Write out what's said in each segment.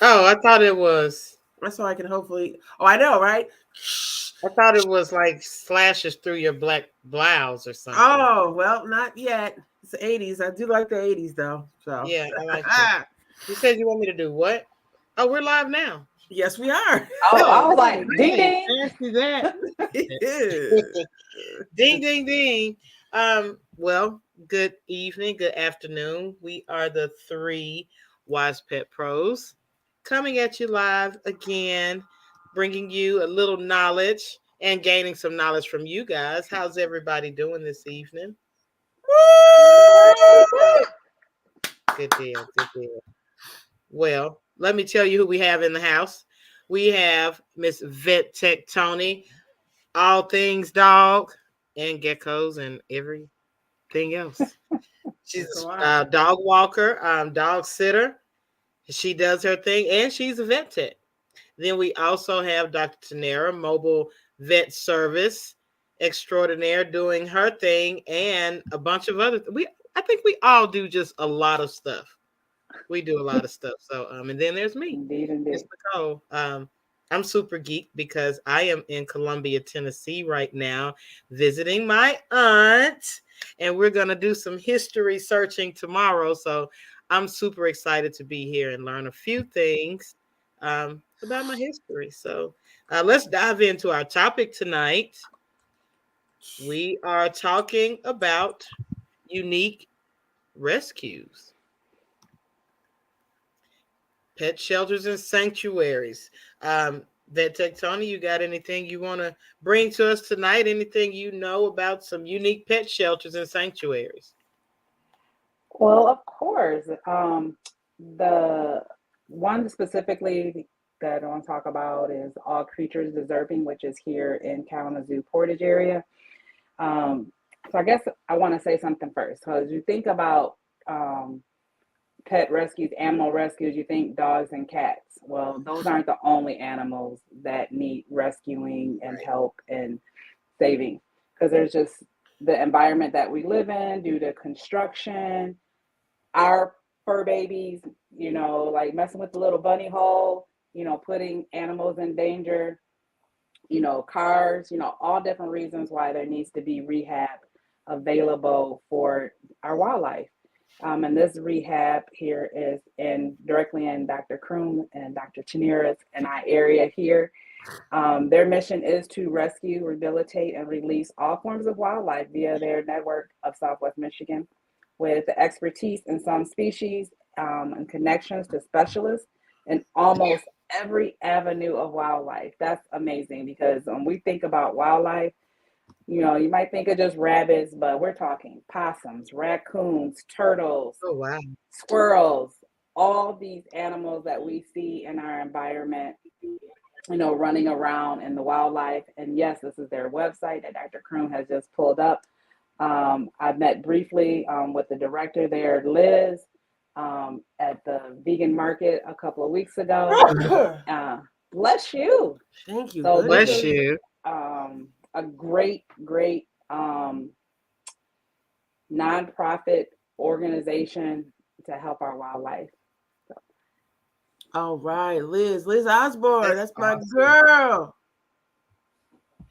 Oh, I thought it was. That's so I can hopefully. Oh, I know, right? I thought it was like slashes through your black blouse or something. Oh, well, not yet. It's the 80s. I do like the 80s though. So, Yeah, I like that. You said you want me to do what? Oh, we're live now. yes, we are. Oh, I Oh, was like, ding great. ding. Fancy that. Ding, ding, ding. Well, good evening, good afternoon. We are the three Wise Pet Pros coming at you live again, bringing you a little knowledge and gaining some knowledge from you guys. How's everybody doing this evening? Good deal, good deal. Well, let me tell you who we have in the house. We have Miss Vet Tech Tony, all things dog and geckos and everything else. She's That's a a lot. dog walker, dog sitter. She does her thing, and she's a vet tech. Then we also have Dr. Tanera, mobile vet service extraordinaire, doing her thing, and a bunch of other. I think we all do just a lot of stuff. We do a lot of stuff. So, and then there's me, Indeed, Miss indeed. Nicole. I'm super geek because I am in Columbia, Tennessee right now, visiting my aunt, and we're gonna do some history searching tomorrow. So, I'm super excited to be here and learn a few things about my history. So, let's dive into our topic tonight. We are talking about unique rescues. Pet shelters and sanctuaries. Vet Tech Tony, you got anything you want to bring to us tonight? Anything you know about some unique pet shelters and sanctuaries? Well, of course. The one specifically that I want to talk about is All Creatures Deserving, which is here in Kalamazoo Portage area. Um, so I guess I want to say something first. So as you think about um, pet rescues, animal rescues, you think dogs and cats. Well, those aren't the only animals that need rescuing and Right. help and saving, because there's just the environment that we live in due to construction, our fur babies, like messing with the little bunny hole, putting animals in danger, cars, all different reasons why there needs to be rehab available for our wildlife. And this rehab here is in directly in Dr. Kroom and Dr. Chinera's and our area here. Their mission is to rescue, rehabilitate, and release all forms of wildlife via their network of Southwest Michigan with expertise in some species and connections to specialists in almost every avenue of wildlife. That's amazing because when we think about wildlife, you might think of just rabbits, but we're talking possums, raccoons, turtles, Oh, wow. squirrels, all these animals that we see in our environment, running around in the wildlife. And yes, this is their website that Dr. Kroon has just pulled up. I met briefly with the director there, Liz, at the vegan market a couple of weeks ago. Uh, Bless you. Thank you. So this Bless is Goodness. you. a great, great nonprofit organization to help our wildlife. So, All right, Liz Osborne. That's That's my awesome. girl.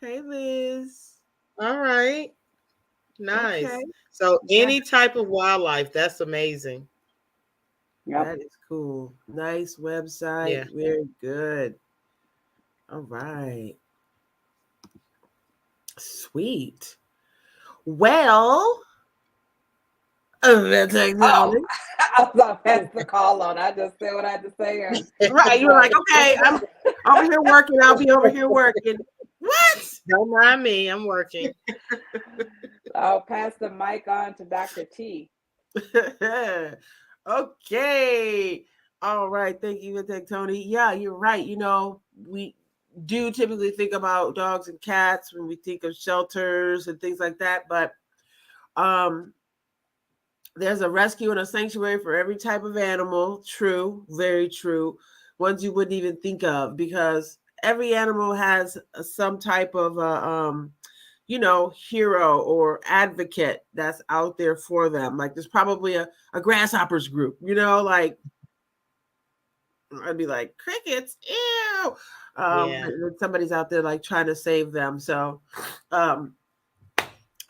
Hey, Liz. All right. Okay. Nice. So, Yeah, any type of wildlife, that's amazing. yep. that is cool. Nice website. Yeah. Very good. All right. Sweet. Well, that's Oh, technology. I was gonna pass the call on. I just said what I had to say, and Right. You were like, it's okay, I'm over here working. I'll be over here working. What? Don't mind me. I'm working. I'll pass the mic on to Dr. T. Okay. All right. Thank you, Tony. Yeah, you're right. We do typically think about dogs and cats when we think of shelters and things like that, but um there's a rescue and a sanctuary for every type of animal. True, very true. Ones you wouldn't even think of because every animal has some type of hero or advocate that's out there for them. Like there's probably a grasshoppers group, like I'd be like, crickets, ew. Yeah. And somebody's out there like trying to save them. So um,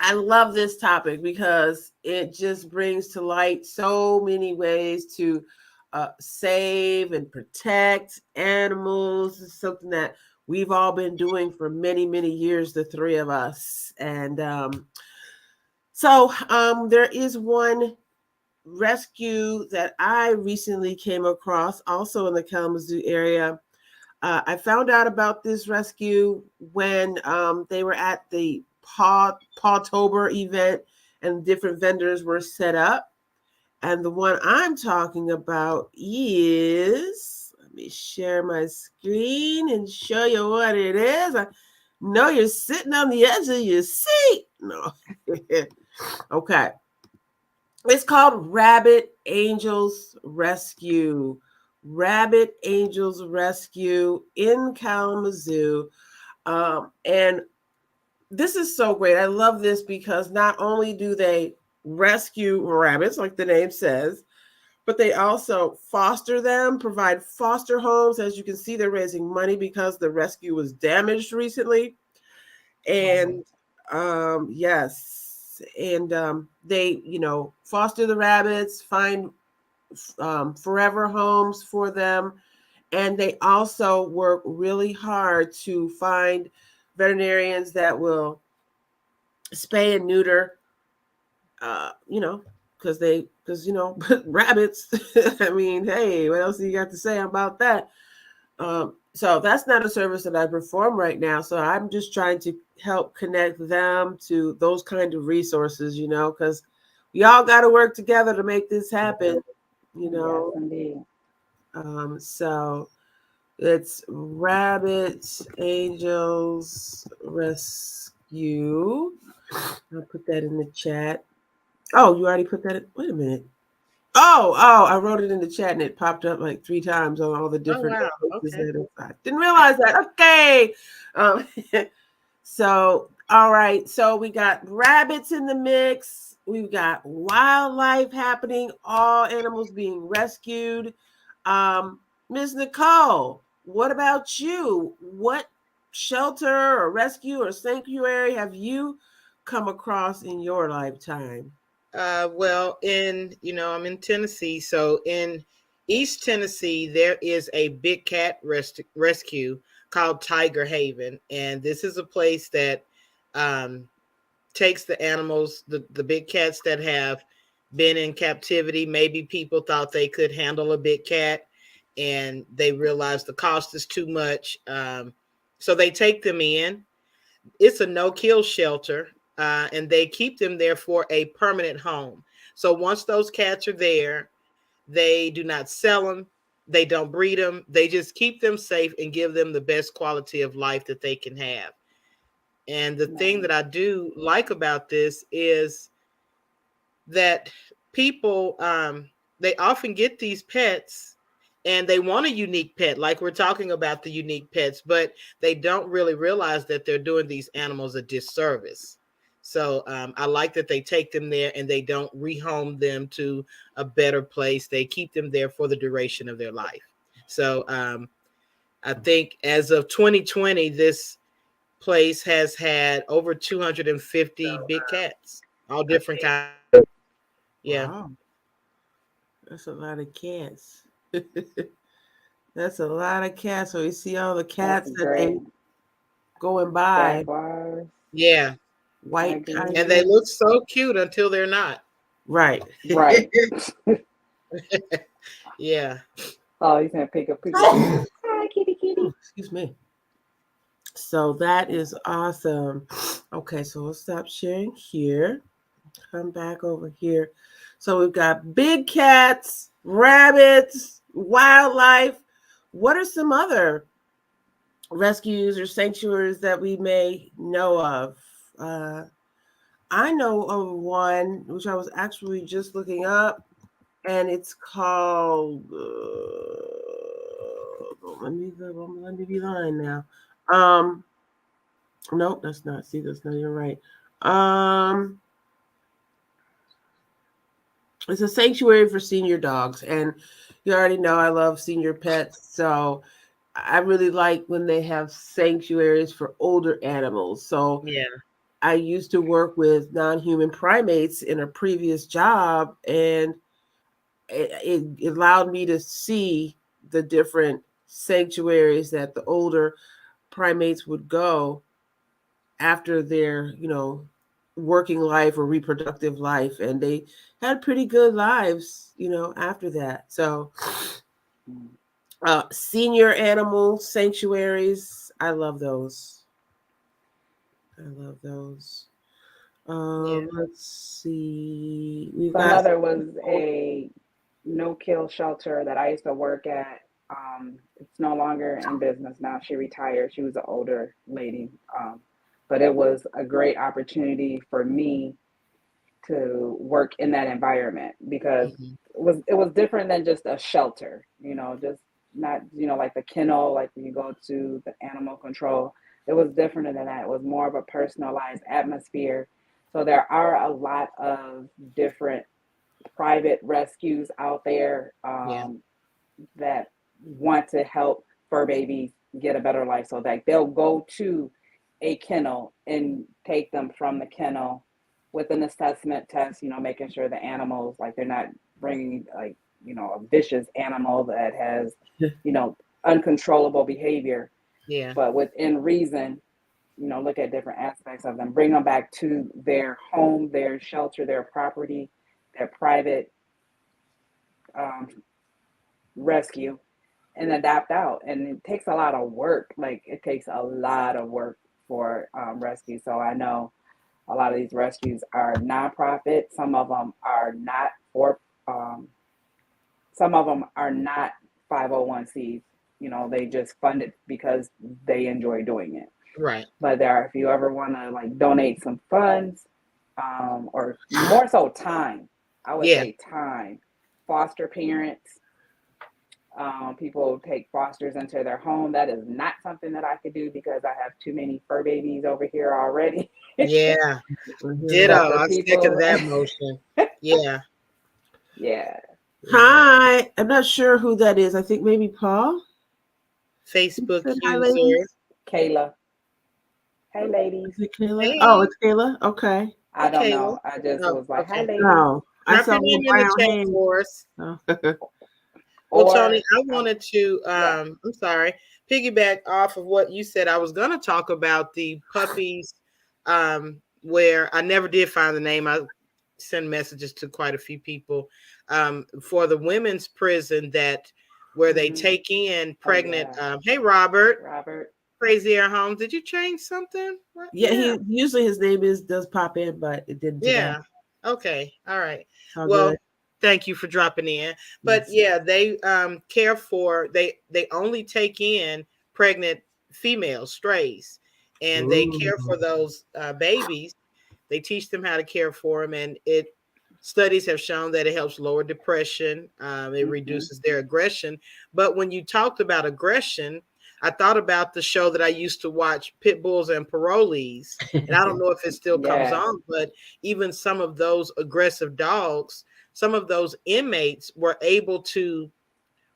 I love this topic because it just brings to light so many ways to save and protect animals. It's something that we've all been doing for many, many years, the three of us. And there is one rescue that I recently came across, also in the Kalamazoo area. I found out about this rescue when they were at the Pawtober event and different vendors were set up. And the one I'm talking about is, let me share my screen and show you what it is. I know you're sitting on the edge of your seat. No. Okay. It's called Rabbit Angels Rescue. Rabbit Angels Rescue in Kalamazoo. And this is so great. I love this because not only do they rescue rabbits, like the name says, but they also foster them, provide foster homes. As you can see, they're raising money because the rescue was damaged recently. And yes, and they, foster the rabbits, find forever homes for them. And they also work really hard to find veterinarians that will spay and neuter, you know, because rabbits. I mean, hey, what else do you got to say about that? So that's not a service that I perform right now. So I'm just trying to help connect them to those kind of resources, because we all got to work together to make this happen, you Yes, know. indeed. So it's Rabbit Angels Rescue. I'll put that in the chat. Oh, you already put that in? Wait a minute. Oh, I wrote it in the chat and it popped up like 3 times on all the Oh different wow. places Okay. that I didn't realize that. Okay. Um, so, all right. So we got rabbits in the mix. We've got wildlife happening, all animals being rescued. Ms. Nicole, what about you? What shelter or rescue or sanctuary have you come across in your lifetime? Well, I'm in Tennessee, so in East Tennessee, there is a big cat rescue called Tiger Haven, and this is a place that um, takes the animals, the big cats that have been in captivity. Maybe people thought they could handle a big cat, and they realized the cost is too much, so they take them in. It's a no-kill shelter, and they keep them there for a permanent home. So once those cats are there, they do not sell them, they don't breed them, they just keep them safe and give them the best quality of life that they can have. And the thing Nice. that I do like about this is that people, they often get these pets and they want a unique pet, like we're talking about the unique pets, but they don't really realize that they're doing these animals a disservice. So I like that they take them there and they don't rehome them to a better place. They keep them there for the duration of their life. So I think as of 2020, this place has had over 250 big cats, all different kinds. Yeah. Wow, that's a lot of cats. That's a lot of cats. So you see all the That's cats that they great. going by, Jaguars, Yeah. white tigers. And they tigers. look so cute until they're not. Right. Right. Yeah. Oh, he's gonna pick a picture. Hi, kitty, kitty. Excuse me. So that is awesome. Okay, so we'll stop sharing here. Come back over here. So we've got big cats, rabbits, wildlife. What are some other rescues or sanctuaries that we may know of? Uh, I know of one which I was actually just looking up, and it's called. Let me be lying now. Um, nope, that's not. See, that's not. You're right. Um, it's a sanctuary for senior dogs, and You already know I love senior pets, so I really like when they have sanctuaries for older animals. So Yeah. I used to work with non-human primates in a previous job, and it allowed me to see the different sanctuaries that the older primates would go after their, working life or reproductive life, and they had pretty good lives, after that. So Mm. senior animal sanctuaries, I love those. I love those. Yeah. Let's see. We've So got another was a no-kill shelter that I used to work at. It's no longer in business now. She retired. She was an older lady, but it was a great opportunity for me to work in that environment because Mhm. it was different than just a shelter. Just not like the kennel, like when you go to the animal control. It was different than that. It was more of a personalized atmosphere. So there are a lot of different private rescues out there, Yeah. that want to help fur babies get a better life. So that they'll go to a kennel and take them from the kennel with an assessment test, making sure the animals, like they're not bringing like, a vicious animal that has, you know, uncontrollable behavior, Yeah. but within reason, look at different aspects of them, bring them back to their home, their shelter, their property, their private um, rescue, and adapt out. And it takes a lot of work. Like it takes a lot of work for rescue. So I know a lot of these rescues are nonprofit. Some of them are not for. Um, some of them are not 501(c)s. They just fund it because they enjoy doing it. Right. But if you ever want to like donate some funds, or more so time, I would Yeah. say time. Foster parents, people take fosters into their home. That is not something that I could do because I have too many fur babies over here already. Yeah. Mhm. But Ditto. for I second people, that motion. Yeah. yeah, Yeah. Hi. I'm not sure who that is. I think maybe Paul. Facebook Said hi, user. ladies. Kayla. Hey, ladies. Is it Kayla? Oh, Hey. it's Kayla. Okay. I Hey, don't Kayla. know. I just Oh, was like, hi, okay. ladies. Oh, I Drop saw your little name in the brown chat hands. for us. Oh. Well, Tony, Or, I wanted to, yeah. I'm sorry, piggyback off of what you said. I was going to talk about the puppies, where I never did find the name. I send messages to quite a few people, for the women's prison that where they Hmm. take in Oh, pregnant. yeah. Hey, Robert, Robert. Crazy Air Homes. Did you change something? What? Yeah, Yeah. he usually his name is does pop in, but it didn't today. Yeah. Okay. All right. It's all good. Well, thank you for dropping in. But Yes. yeah, they care for they only take in pregnant female strays, and they Ooh. care for those babies. They teach them how to care for them, and it studies have shown that it helps lower depression. It Hmm. reduces their aggression. But when you talked about aggression, I thought about the show that I used to watch, Pit Bulls and Parolees, and I don't know if it still comes Yes. on, but even some of those aggressive dogs, some of those inmates were able to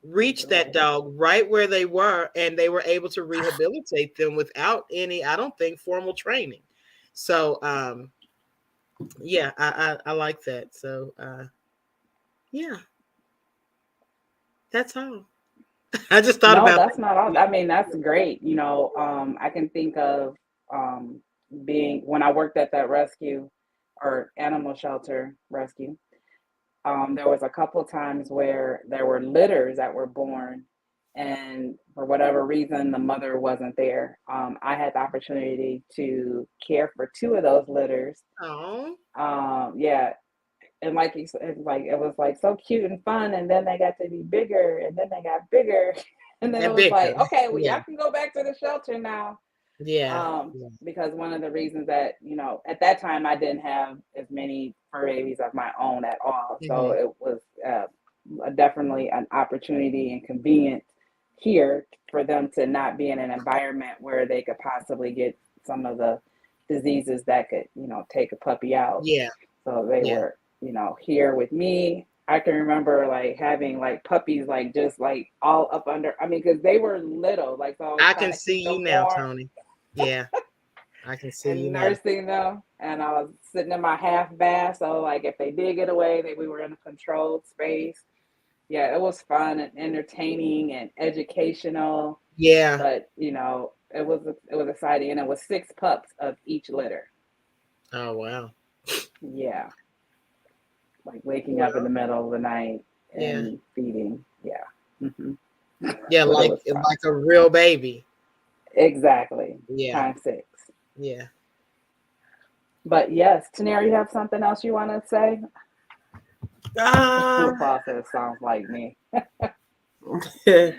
reach that Right. dog right where they were, and they were able to rehabilitate them without any, I don't think, formal training. So yeah, I like that. So yeah, that's all. I just thought No, about that's not all. that. I mean, that's great. I can think of um, being when I worked at that rescue or animal shelter rescue. There was a couple times where there were litters that were born, and for whatever reason, the mother wasn't there. I had the opportunity to care for two of those litters. Oh, Yeah, and like you said, like it was like so cute and fun, and then they got to be bigger, and then they got bigger, and then it and was bigger. like, okay, well, y'all Yeah, can go back to the shelter now. yeah, um, yeah. because one of the reasons that at that time I didn't have as many fur babies of my own at all, so Hmm. it was definitely an opportunity and convenient here for them to not be in an environment where they could possibly get some of the diseases that could take a puppy out. Yeah, So they yeah, were here with me. I can remember like having like puppies like just like all up under. I mean, because they were little, like so I was I trying can to see keep you them now, warm Tony. Yeah, I can see you and now. nursing them. And I was sitting in my half bath, so like if they did get away, that we were in a controlled space. Yeah, it was fun and entertaining and educational. Yeah. But it was exciting, and it was 6 pups of each litter. Oh wow. Yeah, like waking up in Well, the middle of the night yeah. and feeding. Yeah, hmm Yeah, but it like was fun. like a real baby. Exactly, Yeah. times 6. Yeah. But yes, Tanera, you have something else you want to say? Um, Paul says sounds like me. no,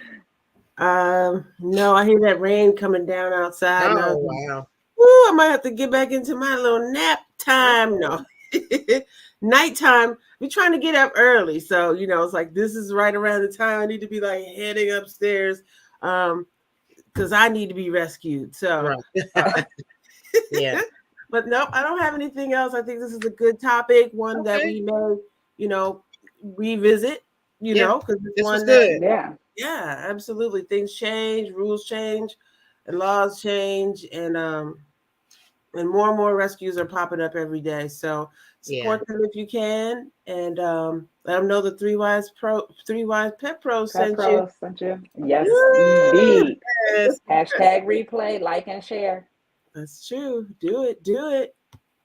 I hear that rain coming down outside. Now, Oh wow. ooh, I might have to get back into my little nap time. No, Okay. nighttime. We're trying to get up early, so it's like this is right around the time I need to be like heading upstairs, because I need to be rescued. So, Right. uh, Yeah. but nope, I don't have anything else. I think this is a good topic, one that Okay. we may, you know, revisit. Yeah. Because it's This was one that, good. Yeah, yeah, absolutely. Things change, rules change, and laws change, and more rescues are popping up every day. So Yeah. support them if you can, and let them know the Three Wise Pet Pros Pet sent you. Pro sent you. Yes, indeed. Yes. Hashtag replay, like and share. That's true. Do it. Do it.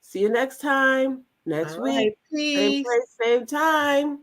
See you next time. Next All week. right. Same Peace. place, same time.